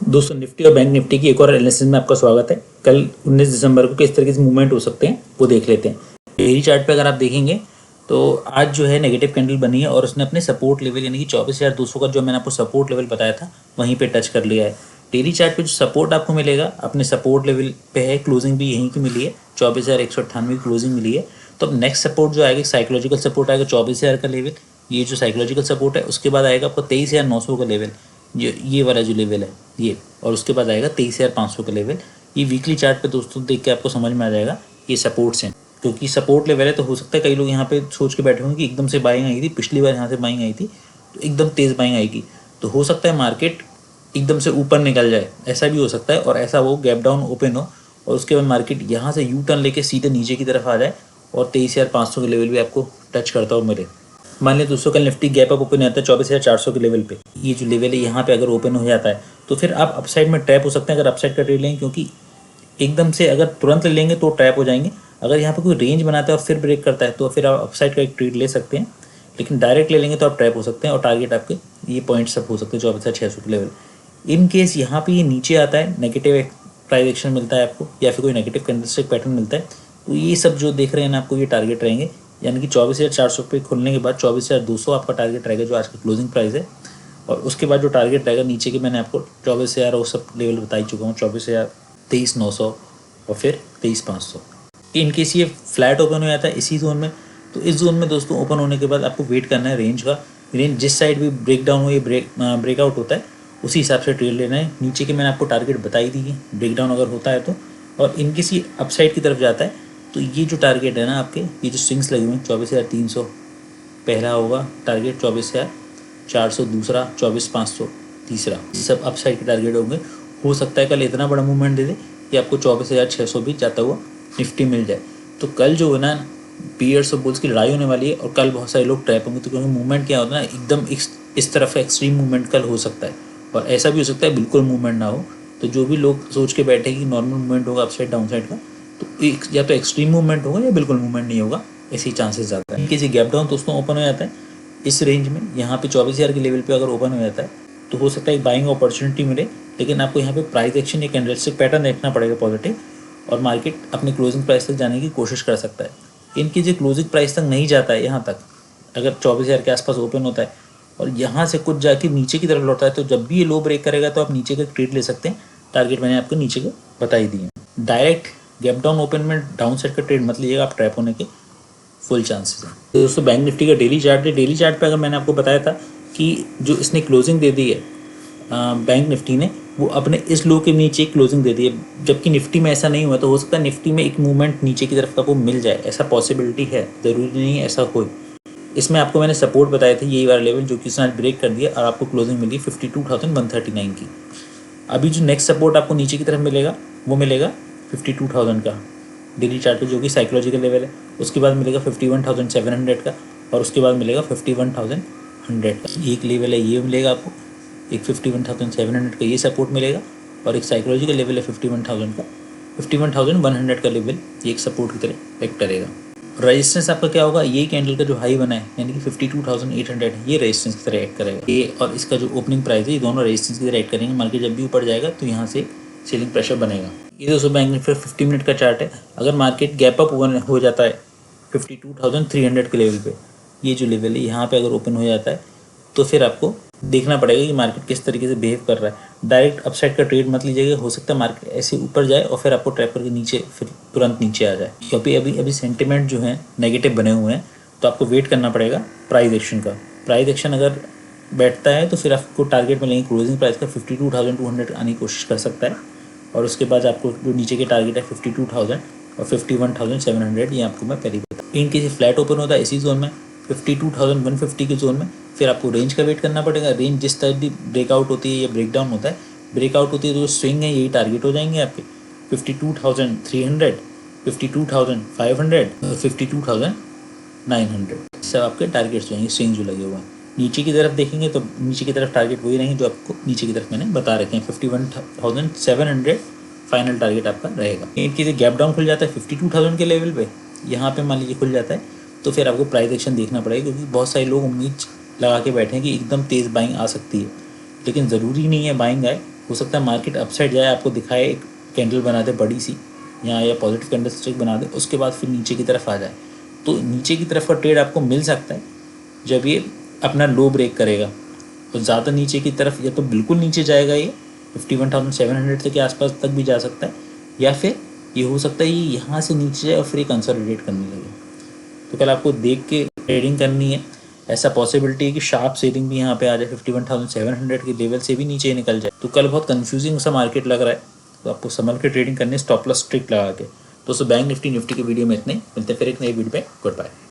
दोस्तों निफ्टी और bank Nifty की एक और एनालिसिस में आपका स्वागत है। कल 19 दिसंबर को किस तरीके से मूवमेंट हो सकते हैं वो देख लेते हैं। डेली चार्ट पे अगर आप देखेंगे तो आज जो है नेगेटिव कैंडल बनी है और उसने अपने सपोर्ट लेवल यानी कि 24,200 का जो मैंने आपको सपोर्ट लेवल बताया था वहीं पे टच कर लिया है। डेली चार्ट पे जो सपोर्ट आपको मिलेगा अपने सपोर्ट लेवल पे है, क्लोजिंग भी यहीं की मिली है, 24,198 की क्लोजिंग मिली है। तो अब नेक्स्ट सपोर्ट जो आएगा साइकोलॉजिकल सपोर्ट आएगा 24,000 का लेवल, ये जो साइकोलॉजिकल सपोर्ट है। उसके बाद आएगा आपको 23,900 का लेवल, ये वाला जो लेवल है ये, और उसके बाद आएगा 23,500 का लेवल। ये वीकली चार्ट पे दोस्तों देख के आपको समझ में आ जाएगा ये सपोर्ट्स हैं, क्योंकि सपोर्ट लेवल है तो हो सकता है कई लोग यहाँ पे सोच के बैठे होंगे कि एकदम से बाइंग आई थी, पिछली बार यहाँ से बाइंग आई थी तो एकदम तेज़ बाइंग आएगी, तो हो सकता है मार्केट एकदम से ऊपर निकल जाए, ऐसा भी हो सकता है। और ऐसा वो गैप डाउन ओपन हो और उसके बाद मार्केट यहाँ से यू टर्न लेके सीधे नीचे की तरफ आ जाए और 23,500 के लेवल भी आपको टच करता हुआ मिले। मान लिया दोस्तों कल निफ्टी गैप अप ओपन आता है 24,400 के लेवल पे, ये जो लेवल है यहाँ पे अगर ओपन हो जाता है तो फिर आप अपसाइड में ट्रैप हो सकते हैं अगर अपसाइड का ट्रेड लेंगे, क्योंकि एकदम से अगर तुरंत ले लेंगे तो ट्रैप हो जाएंगे। अगर यहाँ पे कोई रेंज बनाता है और फिर ब्रेक करता है तो फिर आप अपसाइड का एक ट्रेड ले सकते हैं, लेकिन डायरेक्ट ले लेंगे तो आप ट्रैप हो सकते हैं और टारगेट आपके ये पॉइंट्स सब हो सकते हैं 24,600 के लेवल। इन केस यहाँ पे ये नीचे आता है, नेगेटिव प्राइस एक्शन मिलता है आपको या फिर कोई नेगेटिव कैंडलस्टिक पैटर्न मिलता है, तो ये सब जो देख रहे हैं ना आपको ये टारगेट रहेंगे। यानी कि 24,400 पे खुलने के बाद 24,200 आपका टारगेट रहेगा जो आज का क्लोजिंग प्राइस है। और उसके बाद जो टारगेट रहेगा नीचे के मैंने आपको 24,000 वो सब लेवल बता ही चुका हूँ, 24,000, 23,900 और फिर 23,500। इन केस ये फ्लैट ओपन हो जाता है इसी जोन में, तो इस जोन में दोस्तों ओपन होने के बाद आपको वेट करना है रेंज का। रेंज जिस साइड भी ब्रेक डाउन हो, ये ब्रेकआउट होता है उसी हिसाब से ट्रेड लेना है। नीचे के मैंने आपको टारगेट बताई दी है, ब्रेक डाउन अगर होता है तो, और इन किसी अपसाइड की तरफ जाता है तो ये जो टारगेट है ना आपके, ये जो स्विंग्स लगे हुए हैं 24,300 पहला होगा टारगेट, 24,400 दूसरा, 24,500 तीसरा, सब अपसाइड के टारगेट होंगे। हो सकता है कल इतना बड़ा मूवमेंट दे दे कि आपको 24,600 भी जाता हुआ निफ्टी मिल जाए। तो कल जो है ना बियर्स और बुल्स की लड़ाई होने वाली है और कल बहुत सारे लोग ट्रैप होंगे, तो क्योंकि मूवमेंट क्या होता है ना एकदम इस तरफ एक्सट्रीम मूवमेंट कल हो सकता है, और ऐसा भी हो सकता है बिल्कुल मूवमेंट ना हो। तो जो भी लोग सोच के बैठे कि नॉर्मल मूवमेंट होगा अपसाइड डाउन साइड का, तो एक या तो एक्सट्रीम मूवमेंट होगा या बिल्कुल मूवमेंट नहीं होगा, ऐसी चांसेस ज़्यादा है। किसी गैप डाउन दोस्तों ओपन हो जाता है इस रेंज में, यहाँ पे 24,000 के लेवल पे अगर ओपन हो जाता है तो हो सकता है एक बाइंग अपॉर्चुनिटी मिले, लेकिन आपको यहाँ पे प्राइस एक्शन या कैंडलस्टिक पैटर्न देखना पड़ेगा पॉजिटिव, और मार्केट अपने क्लोजिंग प्राइस तक जाने की कोशिश कर सकता है। इनकी जो क्लोजिंग प्राइस तक नहीं जाता है यहाँ तक, अगर 24,000 के आसपास ओपन होता है और यहाँ से कुछ जाके नीचे की तरफ लौटता है, तो जब भी ये लो ब्रेक करेगा तो आप नीचे का ट्रेड ले सकते हैं। टारगेट मैंने आपको नीचे का बता ही दिए। डायरेक्ट गैप डाउन ओपन में डाउन साइड का ट्रेड मत लीजिएगा, आप ट्रैप होने के फुल चांसेस हैं। तो दोस्तों बैंक निफ्टी का डेली चार्ट है। डेली चार्ट पे अगर मैंने आपको बताया था कि जो इसने क्लोजिंग दे दी है बैंक निफ्टी ने, वो अपने इस लो के नीचे क्लोजिंग दे दी है, जबकि निफ्टी में ऐसा नहीं हुआ। तो हो सकता है निफ्टी में एक मूवमेंट नीचे की तरफ का वो मिल जाए, ऐसा पॉसिबिलिटी है, ज़रूरी नहीं ऐसा कोई। इसमें आपको मैंने सपोर्ट बताए थे यही वाला लेवल जो कि इसने आज ब्रेक कर दिया और आपको क्लोजिंग मिली 52,139 की। अभी जो नेक्स्ट सपोर्ट आपको नीचे की तरफ मिलेगा वो मिलेगा 52,000 का डेली चार्ट पे, जो कि साइकोलॉजिकल लेवल है। उसके बाद मिलेगा 51,700 का, और उसके बाद मिलेगा 51,100 का। एक लेवल है ये मिलेगा आपको, एक 51,700 का ये सपोर्ट मिलेगा, और एक साइकोलॉजिकल लेवल है 51,000 का, 51,100 का लेवल ये एक सपोर्ट की तरह एक्ट करेगा। रेजिस्टेंस आपका क्या होगा, ये कैंडल का जो हाई बना है यानी कि 52,800 ये रेजिस्टेंस की तरह एक्ट करेगा। ये और इसका जो ओपनिंग प्राइस है ये दोनों रेजिस्टेंस की तरह एक्ट करेंगे। मार्केट जब भी ऊपर जाएगा तो यहाँ से सेलिंग प्रेशर बनेगा। ये दोस्तों बैंक निफ्टी 50 मिनट का चार्ट है। अगर मार्केट गैप अप हो जाता है 52,300 के लेवल पे, ये जो लेवल है यहाँ पे अगर ओपन हो जाता है तो फिर आपको देखना पड़ेगा कि मार्केट किस तरीके से बिहेव कर रहा है। डायरेक्ट अपसाइड का ट्रेड मत लीजिएगा, हो सकता है मार्केट ऐसे ऊपर जाए और फिर आपको ट्रैप करके नीचे फिर तुरंत नीचे आ जाए, क्योंकि अभी सेंटिमेंट जो है नेगेटिव बने हुए हैं। तो आपको वेट करना पड़ेगा प्राइस एक्शन का। प्राइस एक्शन अगर बैठता है तो फिर आपको टारगेट मिलेंगे क्लोजिंग प्राइस का 52,200 आने की कोशिश कर सकता है, और उसके बाद आपको जो नीचे के टारगेट है 52,000 और 51,700 ये आपको मैं पहले बता। इन किसी फ्लैट ओपन होता है इसी जोन में 52,150 के जोन में, फिर आपको रेंज का वेट करना पड़ेगा। रेंज जिस तरह की ब्रेकआउट होती है या ब्रेक डाउन होता है, ब्रेकआउट होती है तो जो स्विंग है यही टारगेट हो जाएंगे आपके 52,300, 52,500 और 52,900 सब आपके टारगेट्स रहेंगे स्विंग जो लगे हुए हैं। नीचे की तरफ देखेंगे तो नीचे की तरफ टारगेट वही रहेंगे जो आपको नीचे की तरफ मैंने बता रखे हैं, 51,700 फाइनल टारगेट आपका रहेगा। इनकी गैप डाउन खुल जाता है 52,000 के लेवल पे, यहाँ पे मान लीजिए खुल जाता है तो फिर आपको प्राइस एक्शन देखना पड़ेगा, क्योंकि बहुत सारे लोग उम्मीद लगा के बैठे हैं कि एकदम तेज़ बाइंग आ सकती है, लेकिन ज़रूरी नहीं है बाइंग आए। हो सकता है मार्केट अपसाइड जाए, आपको दिखाए एक कैंडल बना दे बड़ी सी यहाँ या पॉजिटिव कैंडल स्टिक बना दे, उसके बाद फिर नीचे की तरफ आ जाए। तो नीचे की तरफ का ट्रेड आपको मिल सकता है जब ये अपना लो ब्रेक करेगा। और ज़्यादा नीचे की तरफ या तो बिल्कुल नीचे जाएगा, ये 51,700 के आसपास तक भी जा सकता है, या फिर ये हो सकता है ये यहाँ से नीचे जाए और फिर कंसोलिडेट करने लगे। तो कल आपको देख के ट्रेडिंग करनी है। ऐसा पॉसिबिलिटी है कि शार्प सेलिंग भी यहाँ पे आ जाए, 51,700 के लेवल से भी नीचे निकल जाए। तो कल बहुत कंफ्यूजिंग सा मार्केट लग रहा है, तो आपको संभल के ट्रेडिंग करनी है, स्टॉप लॉस स्ट्रिक्ट लगा के। तो बैंक निफ्टी के वीडियो में इतने, मिलते हैं फिर एक नई वीडियो पे। Good bye.